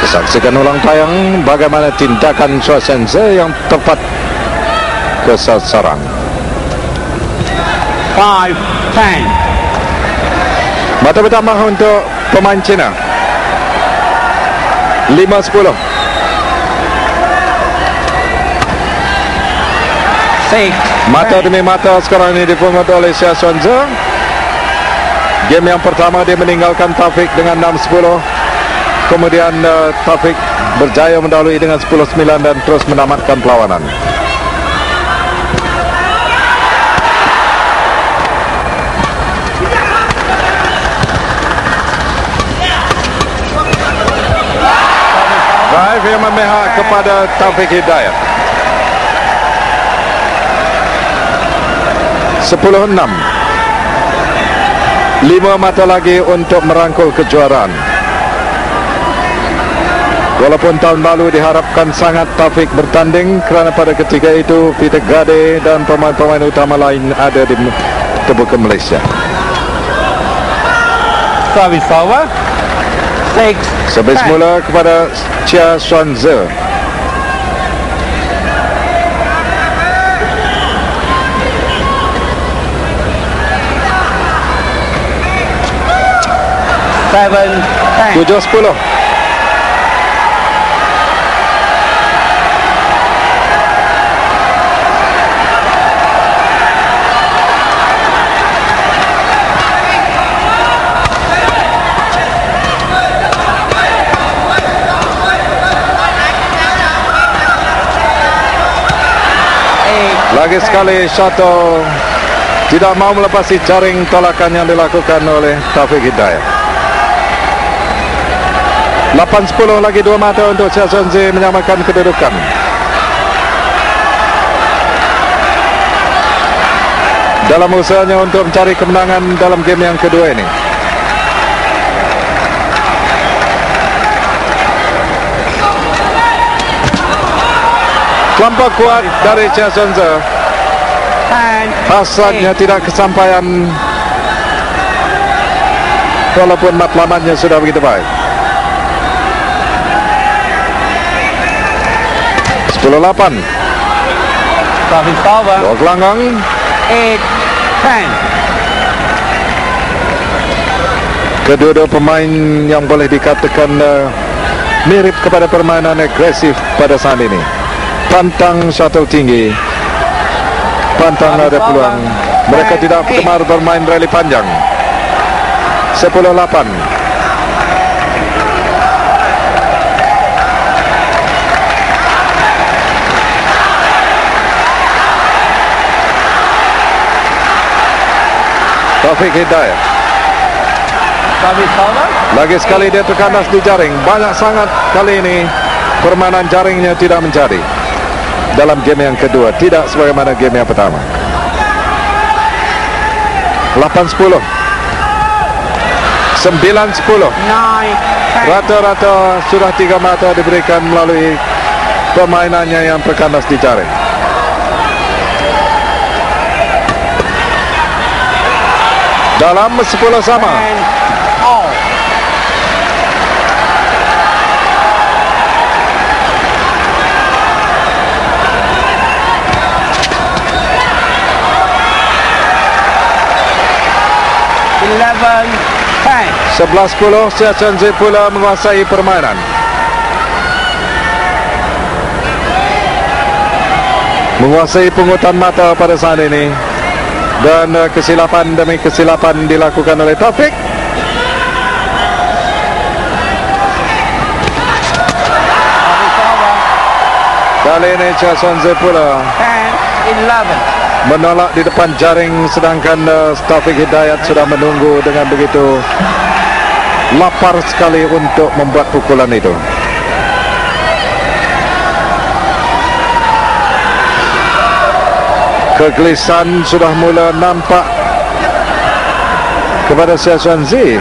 Saksikan ulang tayang bagaimana tindakan Schwarzenegger yang tepat ke sarang. 5-10. Mata pertama untuk pemain Cina. 5-10. 6. Mata demi mata sekarang ini dipungut oleh Schwarzenegger. Game yang pertama dia meninggalkan Taufik dengan 6-10. Kemudian Taufik berjaya mendahului dengan 10-9 dan terus menamatkan perlawanan. Drive yang memihak kepada Taufik Hidayat. 10-6. 5 mata lagi untuk merangkul kejuaraan. Walaupun tahun lalu diharapkan sangat Taufik bertanding, kerana pada ketika itu Peter Gade dan pemain-pemain utama lain ada di Tebuka Malaysia. Service over. 6. Servis mula kepada Chia Xuanze. Seven. 7-10. Lagi sekali Shato tidak mau melepasi jaring tolakan yang dilakukan oleh Taufik Hidayat. 8-10 lagi 2 mata untuk Chia Xuanze menyamakan kedudukan. Dalam usahanya untuk mencari kemenangan dalam game yang kedua ini. Terlampau kuat dari Chia Xuanze. Hasratnya tidak kesampaian walaupun matlamatnya sudah begitu baik. 10-8. Service over. Dua gelanggang. 8-10. Kedua-dua pemain yang boleh dikatakan mirip kepada permainan agresif pada saat ini. Pantang shuttle tinggi, pantang ada peluang. Mereka tidak gemar bermain rally panjang. 10-8. Taufik Hidayat. Service over. Lagi sekali dia terkandas di jaring. Banyak sangat kali ini permainan jaringnya tidak menjadi dalam game yang kedua, tidak sebagaimana game yang pertama. 8-10. 9-10. 9-10. Rata-rata sudah 3 mata diberikan melalui permainannya yang terkandas di jaring. Dalam 10 sama. All. Eleven. 11-10. Chia Xuanze pula menguasai permainan. Menguasai pungutan mata pada saat ini. Dan kesilapan demi kesilapan dilakukan oleh Taufik. Kali ini Chia Xuanze pula 10-11. menolak di depan jaring, sedangkan Taufik Hidayat sudah menunggu dengan begitu lapar sekali untuk membuat pukulan itu. Kegelisahan sudah mula nampak kepada Chia Xuanze.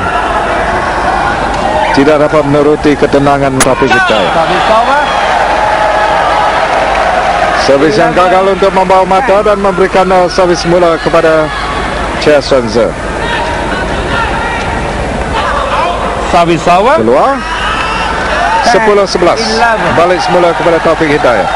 Tidak dapat menuruti ketenangan Taufik Hidayat. Service over. Servis yang gagal untuk membawa mata dan memberikan servis mula kepada Chia Xuanze. Service over. Keluar 10-11. Balik semula kepada Taufik Hidayat.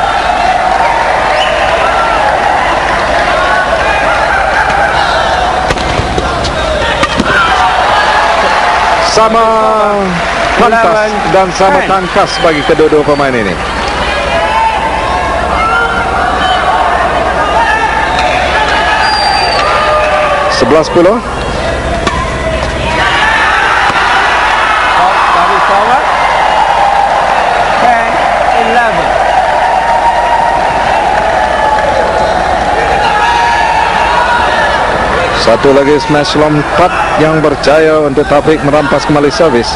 Sama pantas dan sama tangkas bagi kedua-dua pemain ini. Sebelas 10. Satu lagi smash lompat yang berjaya untuk Taufik merampas kembali servis.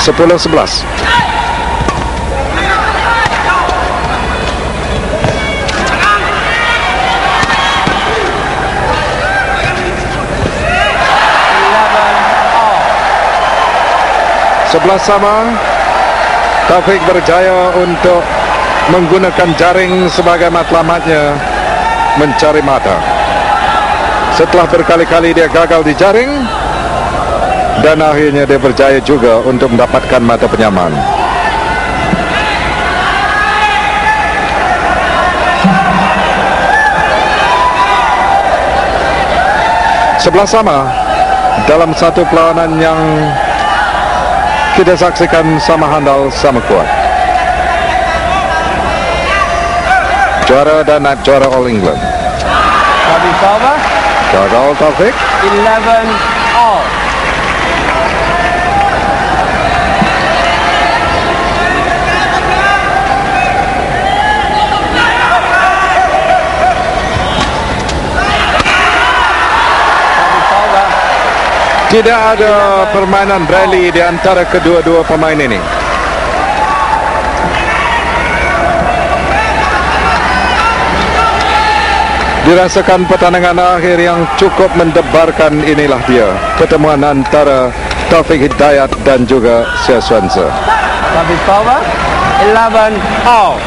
Sepuluh 11. Sebelas sama. Taufik berjaya untuk menggunakan jaring sebagai matlamatnya mencari mata. Setelah berkali-kali dia gagal di jaring, dan akhirnya dia berjaya juga untuk mendapatkan mata penyaman. Sebelas sama dalam satu perlawanan yang kita saksikan sama handal, sama kuat. Juara dan juara All England. Gagal Taufik. 11 all. Tidak ada permainan rally di antara kedua-dua pemain ini. Dirasakan pertandingan akhir yang cukup mendebarkan. Inilah dia pertemuan antara Taufik Hidayat dan juga Xie Xuanze. 11 all.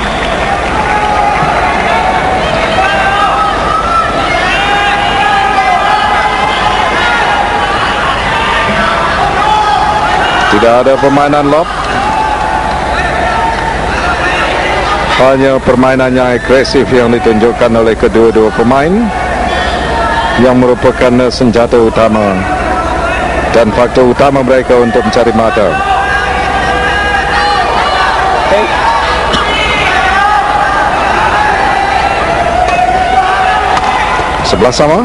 Tidak ada permainan lob. Hanya permainan yang agresif yang ditunjukkan oleh kedua-dua pemain, yang merupakan senjata utama dan faktor utama mereka untuk mencari mata. Sebelas sama.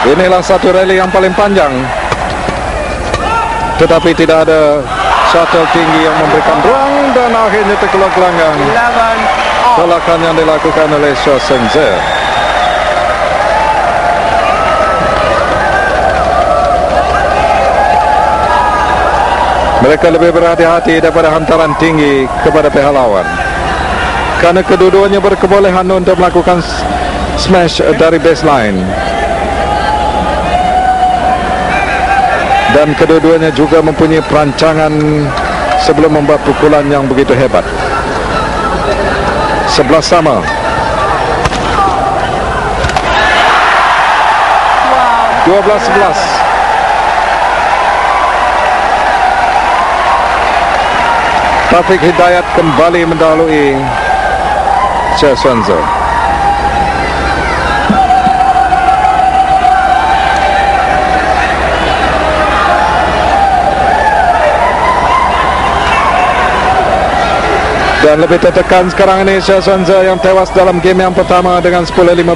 Inilah satu rally yang paling panjang, tetapi tidak ada shuttle tinggi yang memberikan ruang, dan akhirnya terkeluar gelanggang. Tolakan yang dilakukan oleh Xie Xuanze. Mereka lebih berhati-hati daripada hantaran tinggi kepada pihak lawan, karena kedua-duanya berkebolehan untuk melakukan smash dari baseline. Dan kedua-duanya juga mempunyai perancangan sebelum membuat pukulan yang begitu hebat. 11 sama. Wow. 12-11. Taufik Hidayat kembali mendahului Xie Xuanze. Dan lebih tertekan sekarang ini Xie Xuanze yang tewas dalam game yang pertama dengan 10-15.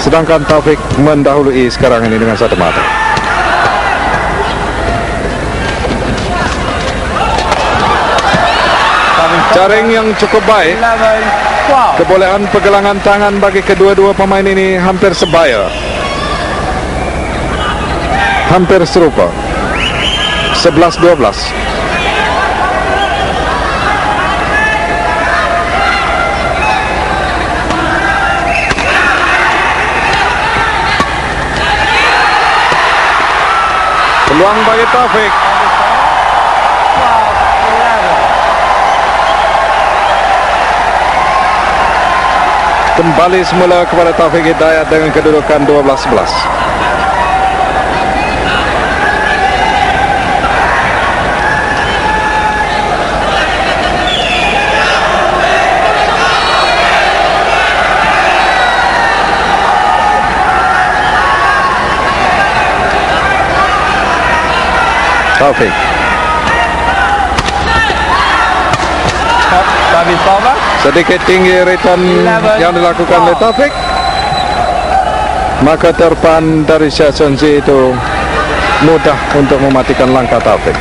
Sedangkan Taufik mendahului sekarang ini dengan satu mata. Jaring yang cukup baik. Kebolehan pergelangan tangan bagi kedua-dua pemain ini hampir sebaya. hampir serupa. 11-12. Peluang bagi Taufik. Kembali semula kepada Taufik Hidayat dengan kedudukan 12-11. Taufik. Service over. Sedikit tinggi return yang dilakukan oleh Taufik. Maka terpan dari Xia Chunzi itu mudah untuk mematikan langkah Taufik.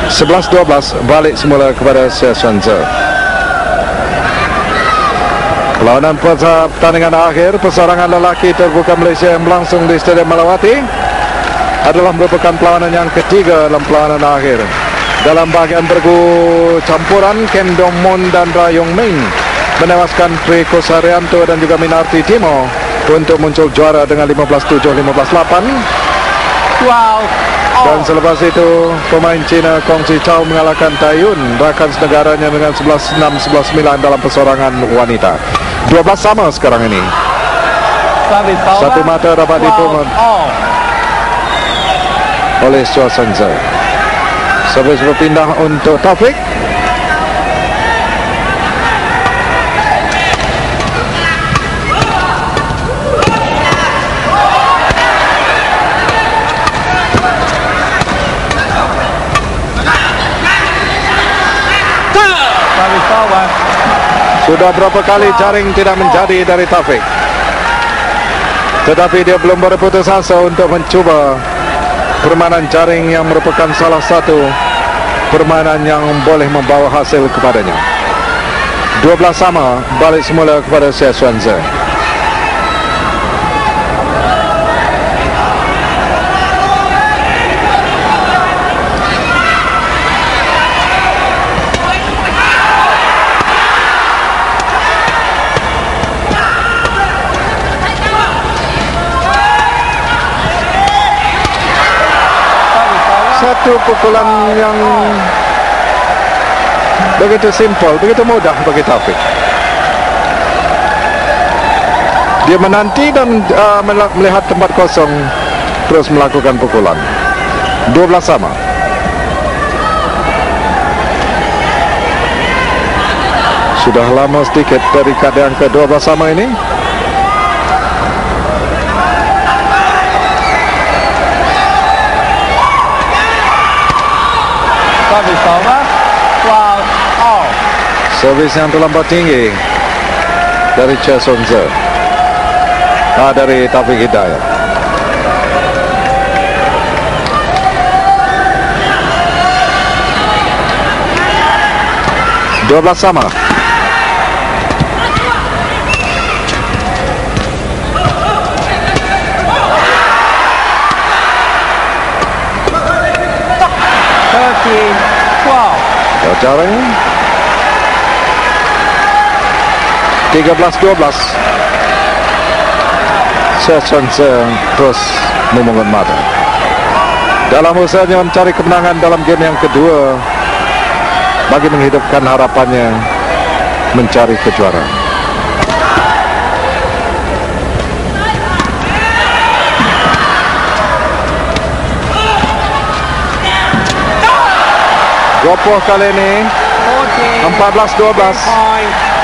11-12 balik semula kepada Xia Chunzi. Perlawanan pertandingan akhir persarangan lelaki terbuka Malaysia yang berlangsung di Stadium Malawati adalah merupakan perlawanan yang ketiga dalam perlawanan akhir. Dalam bahagian bergu campuran, Ken Dong Moon dan Ra Yong Ming menewaskan Tri Kosarianto dan juga Minarti Timo untuk muncul juara dengan 15-7, 15-8. Wow. Dan selepas itu pemain Cina Kong Si Chow mengalahkan Taiyun rakan senegaranya dengan 11-6, 11-9 dalam persorangan wanita. 12 sama sekarang ini. Satu mata dapat dipungut oleh Xia Chunzi. Servis berpindah untuk Taufik. Sudah berapa kali jaring tidak menjadi dari Taufik, tetapi dia belum berputus asa untuk mencuba permainan jaring yang merupakan salah satu permainan yang boleh membawa hasil kepadanya. 12 sama balik semula kepada Xia Chunzi. Satu pukulan yang begitu simpel, begitu mudah bagi Taufik. Dia menanti dan melihat tempat kosong, terus melakukan pukulan. 12 sama. Sudah lama sedikit dari keadaan ke-12 sama ini. Service over. Wow. All. Servis yang terlampau tinggi dari Xia Chunzi. Dari Taufik Hidayat. Dua belas sama. Jaring 13-12. Xia Chunzi terus memungut mata dalam usahanya mencari kemenangan dalam game yang kedua bagi menghidupkan harapannya mencari kejuaraan. Gopoh kali ini 14-12.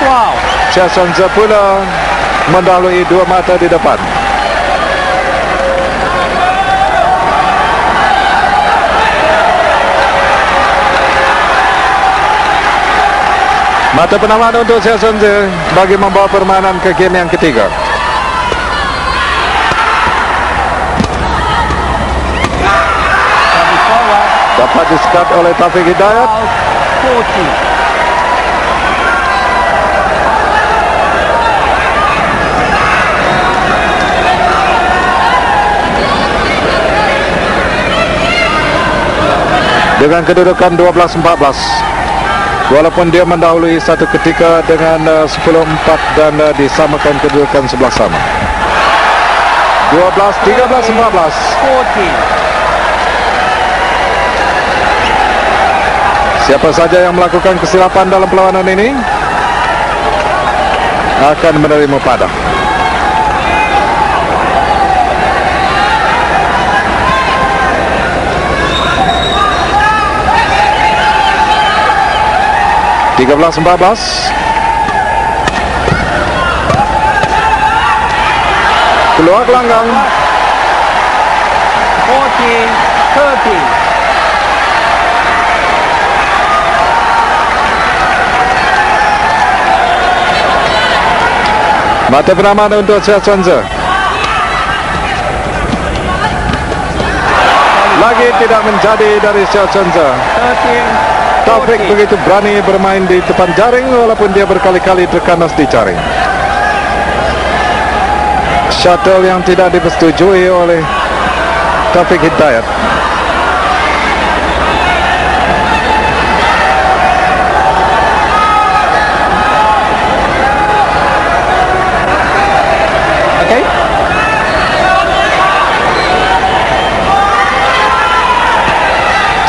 Wow. Xia Chunzi pula mendahului dua mata di depan. Mata penamaan untuk Xia Chunzi bagi membawa permainan ke game yang ketiga. Dapat disekat oleh Taufik Hidayat. dengan kedudukan 12-14. Walaupun dia mendahului satu ketika dengan 10-4 dan disamakan kedudukan sebelah sama. 12, 13, 14. 14. Siapa saja yang melakukan kesilapan dalam perlawanan ini akan menerima padang. Belas 14. Keluar gelanggang. 14-13. Mata penamaan untuk Xia Chunze. Lagi tidak menjadi dari Xia Chunze. 13. Taufik begitu berani bermain di depan jaring walaupun dia berkali-kali terkandas di jaring. Shuttle yang tidak dipersetujui oleh Taufik Hidayat.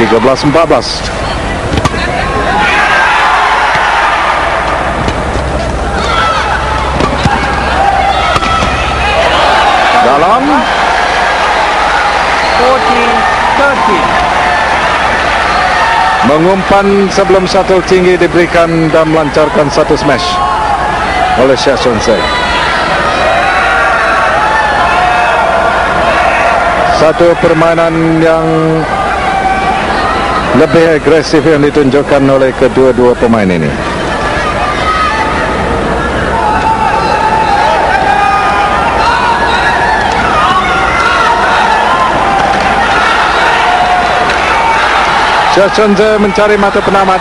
Okay. Belas 14. Dalam 14-13. mengumpan sebelum shuttle tinggi diberikan dan melancarkan satu smash oleh Xia Chunze. Satu permainan yang lebih agresif yang ditunjukkan oleh kedua-dua pemain ini. Xia Chunze mencari mata penamat.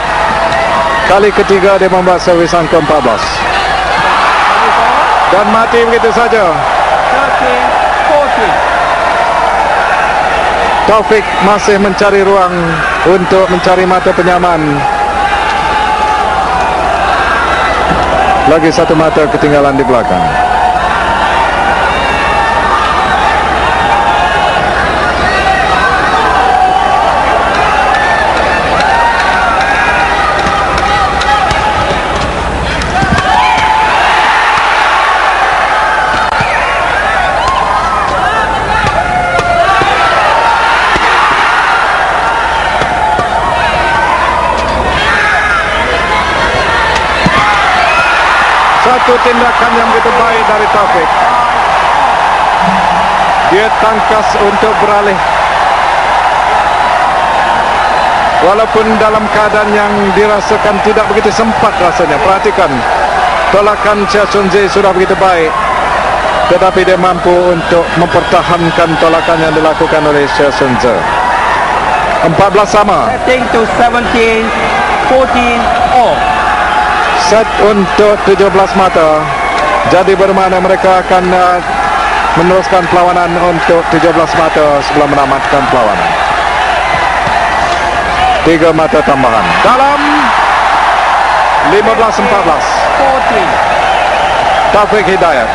Kali ketiga dia membuat servisan ke-14. Dan mati begitu saja. 13-14. Taufik masih mencari ruang untuk mencari mata penyamaan. Lagi satu mata ketinggalan di belakang. Satu tindakan yang begitu baik dari Taufik. Dia tangkas untuk beralih. Walaupun dalam keadaan yang dirasakan tidak begitu sempat rasanya. Perhatikan, tolakan Xia Chunze sudah begitu baik, tetapi dia mampu untuk mempertahankan tolakan yang dilakukan oleh Xia Chunze. 14 sama. Setting to 17, 14 all. Set untuk 17 mata. Jadi bermakna mereka akan meneruskan perlawanan untuk 17 mata sebelum menamatkan perlawanan. 3 mata tambahan. Dalam 15-14. 14. Taufik Hidayat.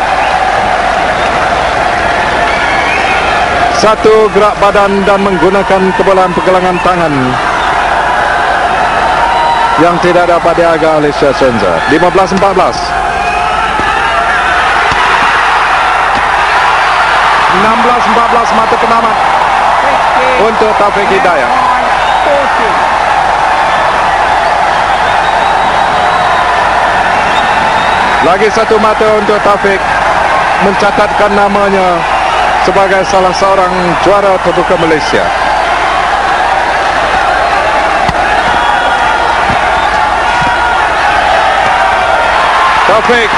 Satu gerak badan dan menggunakan kebolehan pergelangan tangan yang tidak dapat diagak oleh Xia Chunze. 15-14. 16-14 mata penamat untuk Taufik Hidayat. 14. Lagi satu mata untuk Taufik mencatatkan namanya sebagai salah seorang juara terbuka Malaysia. Taufik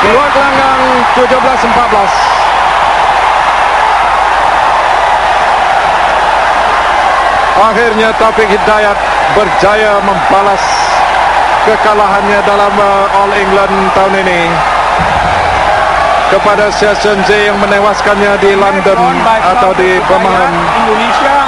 keluar gelanggang 17-14. Akhirnya Taufik Hidayat berjaya membalas kekalahannya dalam All England tahun ini kepada Xia Chunze yang menewaskannya di London atau di Birmingham. Indonesia